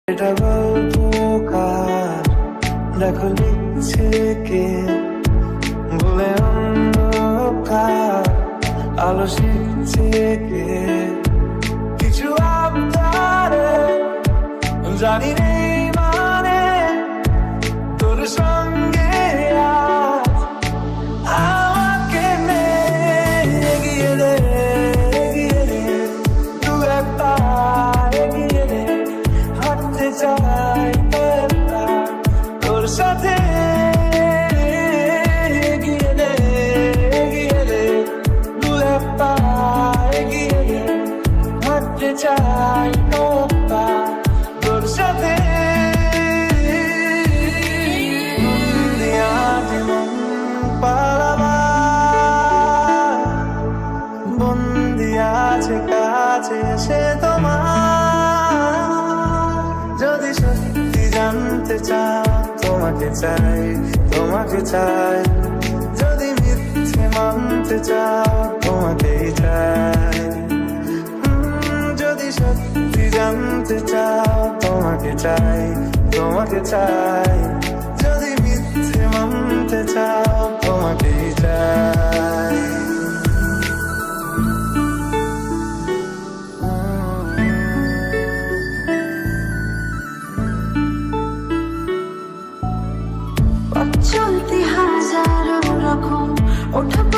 এটা গল্পকার দেখো লিখছে কে বলে অন্ধকার আলো শিখছে কে কিছু আবদারে জানি নেই মানে তোর সঙ্গে আমাকে নে এগিয়ে দে দু একটা এগিয়ে দে হাঁটতে চাই তোর সাথে এগিয়ে দে দু একটা এগিয়ে দে হাঁটতে চাই তোর সাথে বন্দি আছে কাছে এসে তোমার যদি সত্যি জানতে চাও তোমাকে চাই যদি মিথ্যে মানতে চাও তোমাকেই চাই যদি সত্যি জানতে চাও তোমাকে চাই যদি মিথ্যে মানতে চাও তোমাকেই চাই চলতে হাজারো রকম ওঠা